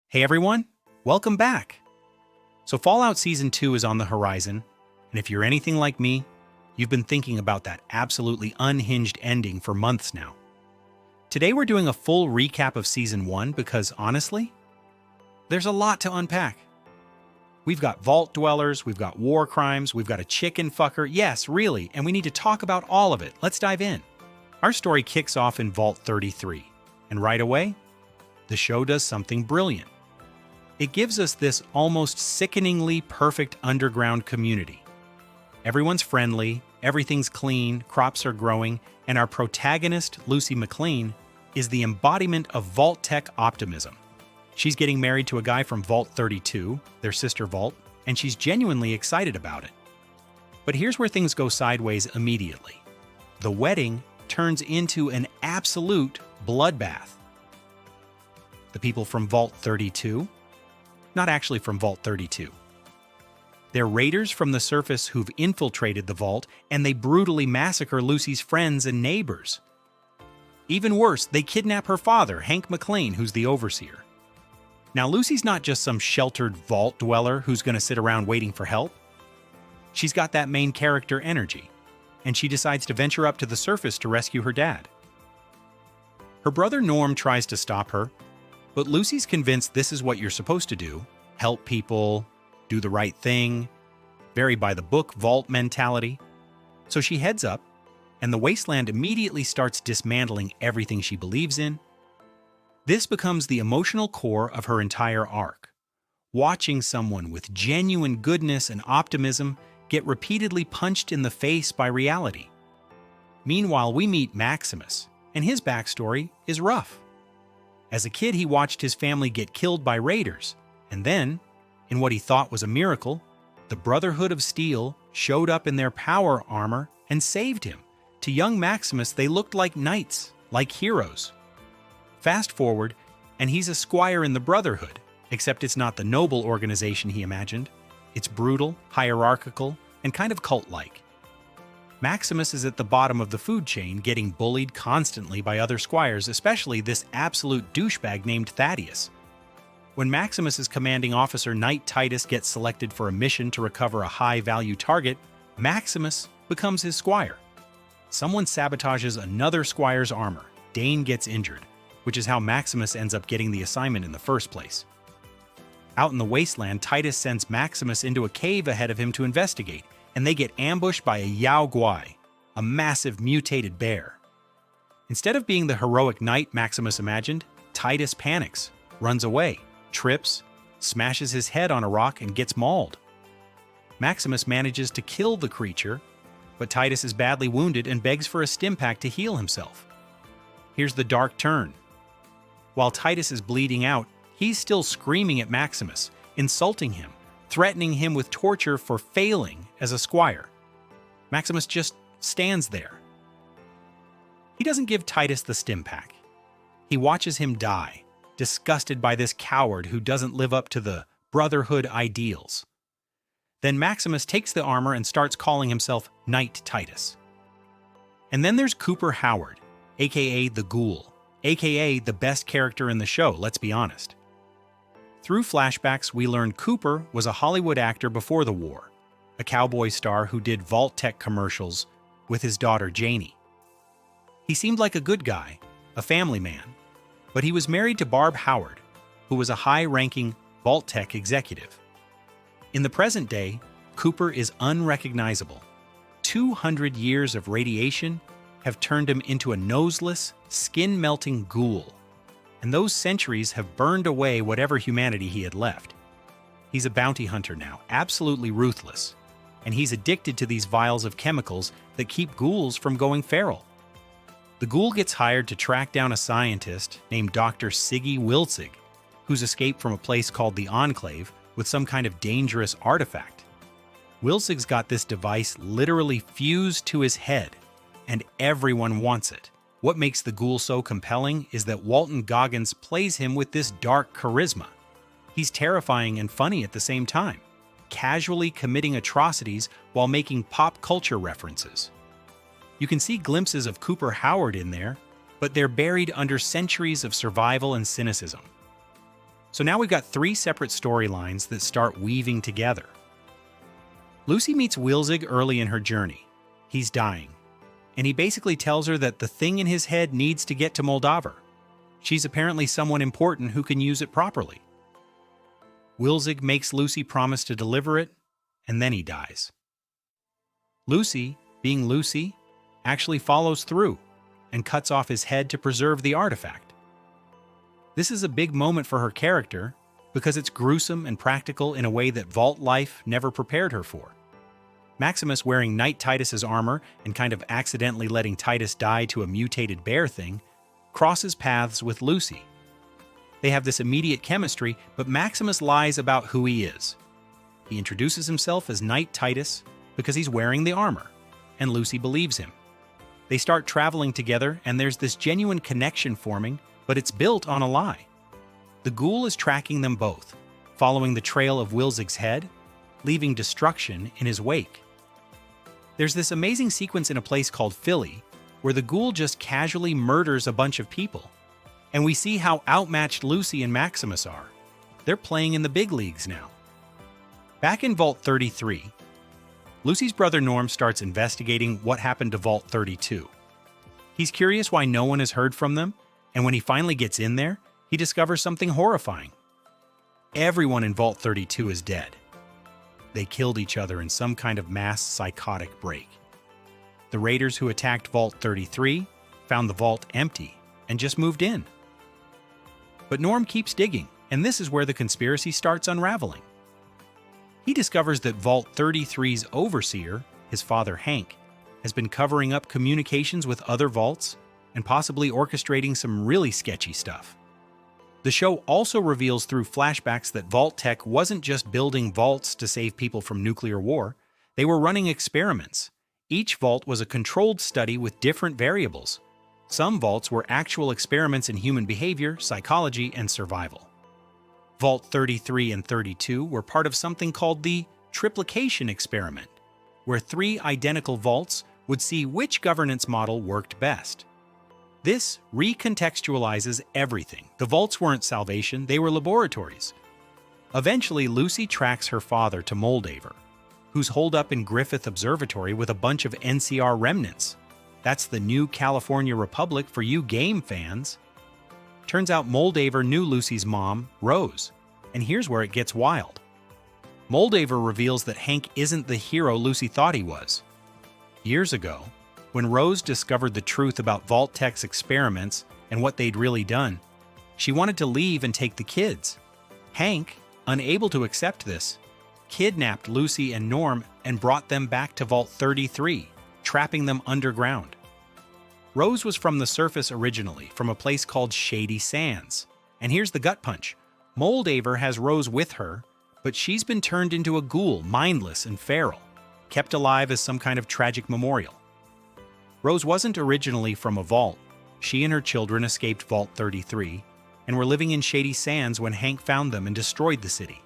Hey everyone, welcome back! So Fallout Season 2 is on the horizon, and if you're anything like me, you've been thinking about that absolutely unhinged ending for months now. Today we're doing a full recap of Season 1 because, honestly, there's a lot to unpack. We've got vault dwellers, we've got war crimes, we've got a chicken fucker, yes, really, and we need to talk about all of it. Let's dive in. Our story kicks off in Vault 33, and right away, the show does something brilliant. It gives us this almost sickeningly perfect underground community. Everyone's friendly, everything's clean, crops are growing, and our protagonist, Lucy McLean, is the embodiment of Vault Tech optimism. She's getting married to a guy from Vault 32, their sister vault, and she's genuinely excited about it. But here's where things go sideways immediately. The wedding turns into an absolute bloodbath. The people from Vault 32? Not actually from Vault 32. They're raiders from the surface who've infiltrated the vault, and they brutally massacre Lucy's friends and neighbors. Even worse, they kidnap her father, Hank McLean, who's the overseer. Now, Lucy's not just some sheltered vault dweller who's going to sit around waiting for help. She's got that main character energy, and she decides to venture up to the surface to rescue her dad. Her brother Norm tries to stop her, but Lucy's convinced this is what you're supposed to do: help people, do the right thing, very by-the-book vault mentality. So she heads up, and the Wasteland immediately starts dismantling everything she believes in. This becomes the emotional core of her entire arc. Watching someone with genuine goodness and optimism get repeatedly punched in the face by reality. Meanwhile, we meet Maximus, and his backstory is rough. As a kid, he watched his family get killed by raiders, and then, in what he thought was a miracle, the Brotherhood of Steel showed up in their power armor and saved him. To young Maximus, they looked like knights, like heroes. Fast forward, and he's a squire in the Brotherhood, except it's not the noble organization he imagined. It's brutal, hierarchical, and kind of cult-like. Maximus is at the bottom of the food chain, getting bullied constantly by other squires, especially this absolute douchebag named Thaddeus. When Maximus's commanding officer, Knight Titus, gets selected for a mission to recover a high-value target, Maximus becomes his squire. Someone sabotages another squire's armor. Dane gets injured, which is how Maximus ends up getting the assignment in the first place. Out in the Wasteland, Titus sends Maximus into a cave ahead of him to investigate, and they get ambushed by a Yao Guai, a massive mutated bear. Instead of being the heroic knight Maximus imagined, Titus panics, runs away, trips, smashes his head on a rock, and gets mauled. Maximus manages to kill the creature, but Titus is badly wounded and begs for a stim pack to heal himself. Here's the dark turn. While Titus is bleeding out, he's still screaming at Maximus, insulting him, threatening him with torture for failing as a squire. Maximus just stands there. He doesn't give Titus the stim pack. He watches him die, disgusted by this coward who doesn't live up to the Brotherhood ideals. Then Maximus takes the armor and starts calling himself Knight Titus. And then there's Cooper Howard, aka the Ghoul, aka the best character in the show, let's be honest. Through flashbacks, we learn Cooper was a Hollywood actor before the war, a cowboy star who did Vault Tech commercials with his daughter Janie. He seemed like a good guy, a family man, but he was married to Barb Howard, who was a high-ranking Vault Tech executive. In the present day, Cooper is unrecognizable. 200 years of radiation have turned him into a noseless, skin-melting ghoul, and those centuries have burned away whatever humanity he had left. He's a bounty hunter now, absolutely ruthless, and he's addicted to these vials of chemicals that keep ghouls from going feral. The ghoul gets hired to track down a scientist named Dr. Siggy Wilsig, who's escaped from a place called the Enclave with some kind of dangerous artifact. Wilsig's got this device literally fused to his head, and everyone wants it. What makes the ghoul so compelling is that Walton Goggins plays him with this dark charisma. He's terrifying and funny at the same time, casually committing atrocities while making pop culture references. You can see glimpses of Cooper Howard in there, but they're buried under centuries of survival and cynicism. So now we've got three separate storylines that start weaving together. Lucy meets Wilzig early in her journey. He's dying, and he basically tells her that the thing in his head needs to get to Moldaver. She's apparently someone important who can use it properly. Wilzig makes Lucy promise to deliver it, and then he dies. Lucy, being Lucy, actually follows through and cuts off his head to preserve the artifact. This is a big moment for her character because it's gruesome and practical in a way that Vault life never prepared her for. Maximus wearing Knight Titus's armor and kind of accidentally letting Titus die to a mutated bear thing crosses paths with Lucy. They have this immediate chemistry, but Maximus lies about who he is. He introduces himself as Knight Titus because he's wearing the armor, and Lucy believes him. They start traveling together, and there's this genuine connection forming, but it's built on a lie. The ghoul is tracking them both, following the trail of Wilzig's head, leaving destruction in his wake. There's this amazing sequence in a place called Philly, where the ghoul just casually murders a bunch of people. And we see how outmatched Lucy and Maximus are. They're playing in the big leagues now. Back in Vault 33, Lucy's brother Norm starts investigating what happened to Vault 32. He's curious why no one has heard from them, and when he finally gets in there, he discovers something horrifying. Everyone in Vault 32 is dead. They killed each other in some kind of mass psychotic break. The raiders who attacked Vault 33 found the vault empty and just moved in. But Norm keeps digging, and this is where the conspiracy starts unraveling. He discovers that Vault 33's overseer, his father Hank, has been covering up communications with other vaults and possibly orchestrating some really sketchy stuff. The show also reveals through flashbacks that Vault Tech wasn't just building vaults to save people from nuclear war, they were running experiments. Each vault was a controlled study with different variables. Some vaults were actual experiments in human behavior, psychology, and survival. Vault 33 and 32 were part of something called the triplication experiment, where three identical vaults would see which governance model worked best. This recontextualizes everything. The vaults weren't salvation, they were laboratories. Eventually, Lucy tracks her father to Moldaver, who's holed up in Griffith Observatory with a bunch of NCR remnants. That's the new California Republic for you game fans. Turns out Moldaver knew Lucy's mom, Rose, and here's where it gets wild. Moldaver reveals that Hank isn't the hero Lucy thought he was. Years ago, when Rose discovered the truth about Vault Tech's experiments and what they'd really done, she wanted to leave and take the kids. Hank, unable to accept this, kidnapped Lucy and Norm and brought them back to Vault 33, trapping them underground. Rose was from the surface originally, from a place called Shady Sands. And here's the gut punch. Moldaver has Rose with her, but she's been turned into a ghoul, mindless and feral, kept alive as some kind of tragic memorial. Rose wasn't originally from a vault. She and her children escaped Vault 33 and were living in Shady Sands when Hank found them and destroyed the city.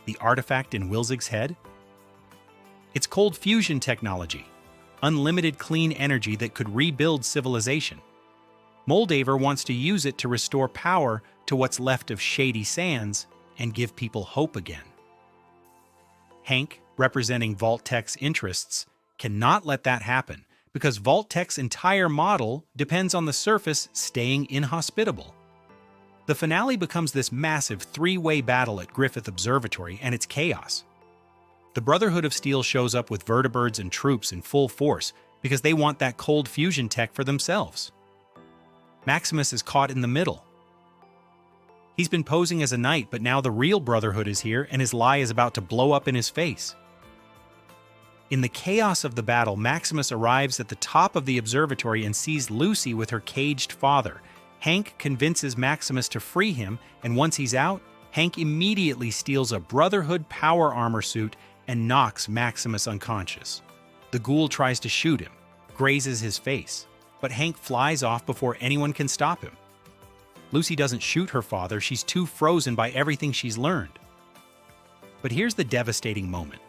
The artifact in Wilzig's head? It's cold fusion technology, unlimited clean energy that could rebuild civilization. Moldaver wants to use it to restore power to what's left of Shady Sands and give people hope again. Hank, representing Vault Tech's interests, cannot let that happen because Vault Tech's entire model depends on the surface staying inhospitable. The finale becomes this massive three-way battle at Griffith Observatory, and it's chaos. The Brotherhood of Steel shows up with vertibirds and troops in full force because they want that cold fusion tech for themselves. Maximus is caught in the middle. He's been posing as a knight, but now the real Brotherhood is here and his lie is about to blow up in his face. In the chaos of the battle, Maximus arrives at the top of the observatory and sees Lucy with her caged father. Hank convinces Maximus to free him, and once he's out, Hank immediately steals a Brotherhood power armor suit and knocks Maximus unconscious. The ghoul tries to shoot him, grazes his face, but Hank flies off before anyone can stop him. Lucy doesn't shoot her father, she's too frozen by everything she's learned. But here's the devastating moment.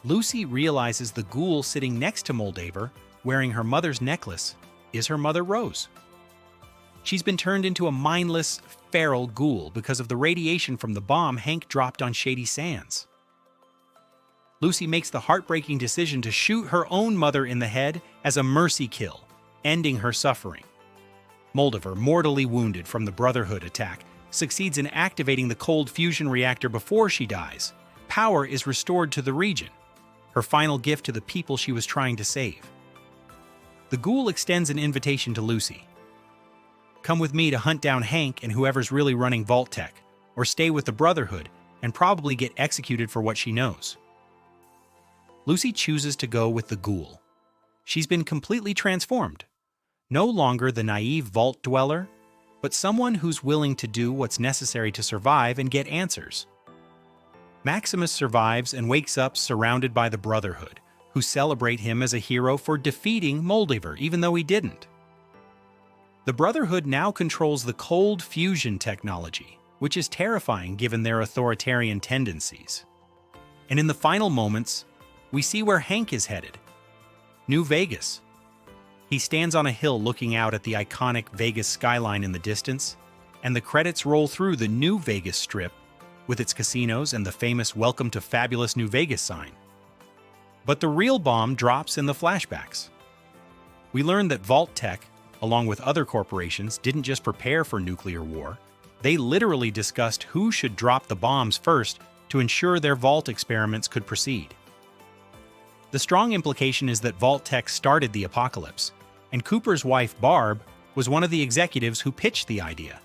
Lucy realizes the ghoul sitting next to Moldaver, wearing her mother's necklace, is her mother Rose. She's been turned into a mindless, feral ghoul because of the radiation from the bomb Hank dropped on Shady Sands. Lucy makes the heartbreaking decision to shoot her own mother in the head as a mercy kill, ending her suffering. Moldiver, mortally wounded from the Brotherhood attack, succeeds in activating the cold fusion reactor before she dies. Power is restored to the region, her final gift to the people she was trying to save. The ghoul extends an invitation to Lucy. Come with me to hunt down Hank and whoever's really running Vault Tech, or stay with the Brotherhood and probably get executed for what she knows. Lucy chooses to go with the ghoul. She's been completely transformed. No longer the naive vault dweller, but someone who's willing to do what's necessary to survive and get answers. Maximus survives and wakes up surrounded by the Brotherhood, who celebrate him as a hero for defeating Moldiver, even though he didn't. The Brotherhood now controls the cold fusion technology, which is terrifying given their authoritarian tendencies. And in the final moments, we see where Hank is headed. New Vegas. He stands on a hill looking out at the iconic Vegas skyline in the distance, and the credits roll through the New Vegas Strip with its casinos and the famous Welcome to Fabulous New Vegas sign. But the real bomb drops in the flashbacks. We learn that Vault Tech, along with other corporations, didn't just prepare for nuclear war. They literally discussed who should drop the bombs first to ensure their vault experiments could proceed. The strong implication is that Vault Tech started the apocalypse, and Cooper's wife Barb was one of the executives who pitched the idea.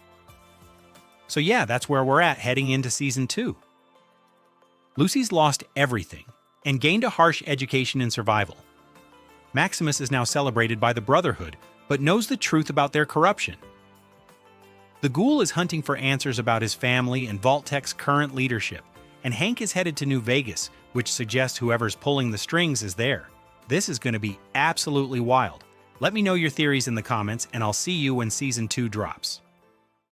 So yeah, that's where we're at heading into Season 2. Lucy's lost everything and gained a harsh education in survival. Maximus is now celebrated by the Brotherhood, but knows the truth about their corruption. The ghoul is hunting for answers about his family and Vault Tech's current leadership, and Hank is headed to New Vegas, which suggests whoever's pulling the strings is there. This is going to be absolutely wild. Let me know your theories in the comments, and I'll see you when Season 2 drops.